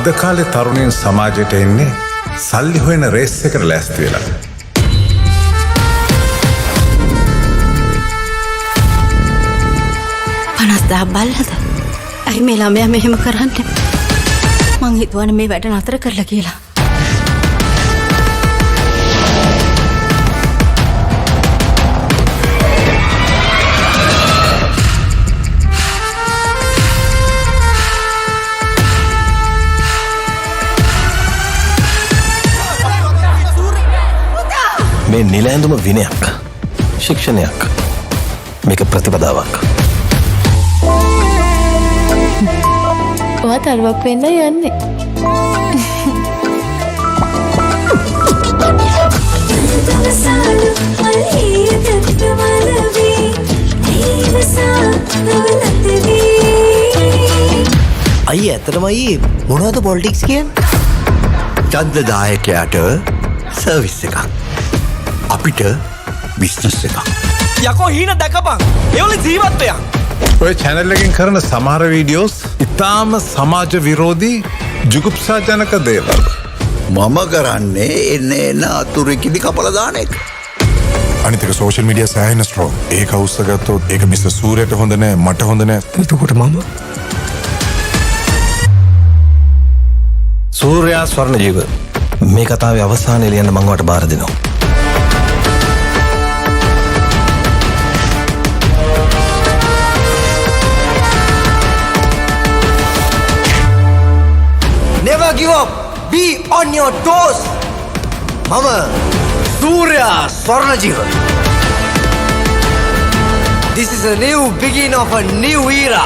අද කාලේ තරුණයන් සමාජයට එන්නේ සල්ලි හොයන රේස් එකට ලෑස්ති වෙලා. පනස්දා බල්ලද? ඇයි මේ ළමයා මෙහෙම කරන්නේ? මං හිතුවනේ මේ වැඩ නතර කරලා කියලා. මේ නිල ඇඳුම විනයක්, ශික්ෂණයක්, මේක ප්‍රතිපදාවක්. ඔයා තරුවක් වෙන්න යන්නේ. අයි ඇත්තටම අයි මොනවද පොලිටික්ස් කියන්නේ? ඡන්දදායකයාට සර්විස් එකක්. අපිට බිස්නස් එකක්. යකෝ හීන දැකපන්. ඒවල ජීවත් වෙයක්. ඔය channel එකෙන් කරන සමහර වීඩියෝස් ඉතාම සමාජ විරෝධී ජුගුප්සාජනක දේවල්. මම කරන්නේ එන්න අතුරුකිලි කපලා දාන එක. අනිතික සෝෂල් මීඩියා සෑහෙන ස්ට්‍රෝං. ඒක උස්සගත්තොත් ඒක මිස්ටර් සූර්යයට හොඳ නෑ, මට හොඳ නෑ. එතකොට මම සූර්යා ස්වර්ණජීව මේ කතාවේ අවසානයේ ලියන්න මම වට බාර දෙනවා. Never give up. Be on your toes. Mama, Surya Swarnajiva. This is a new beginning of a new era.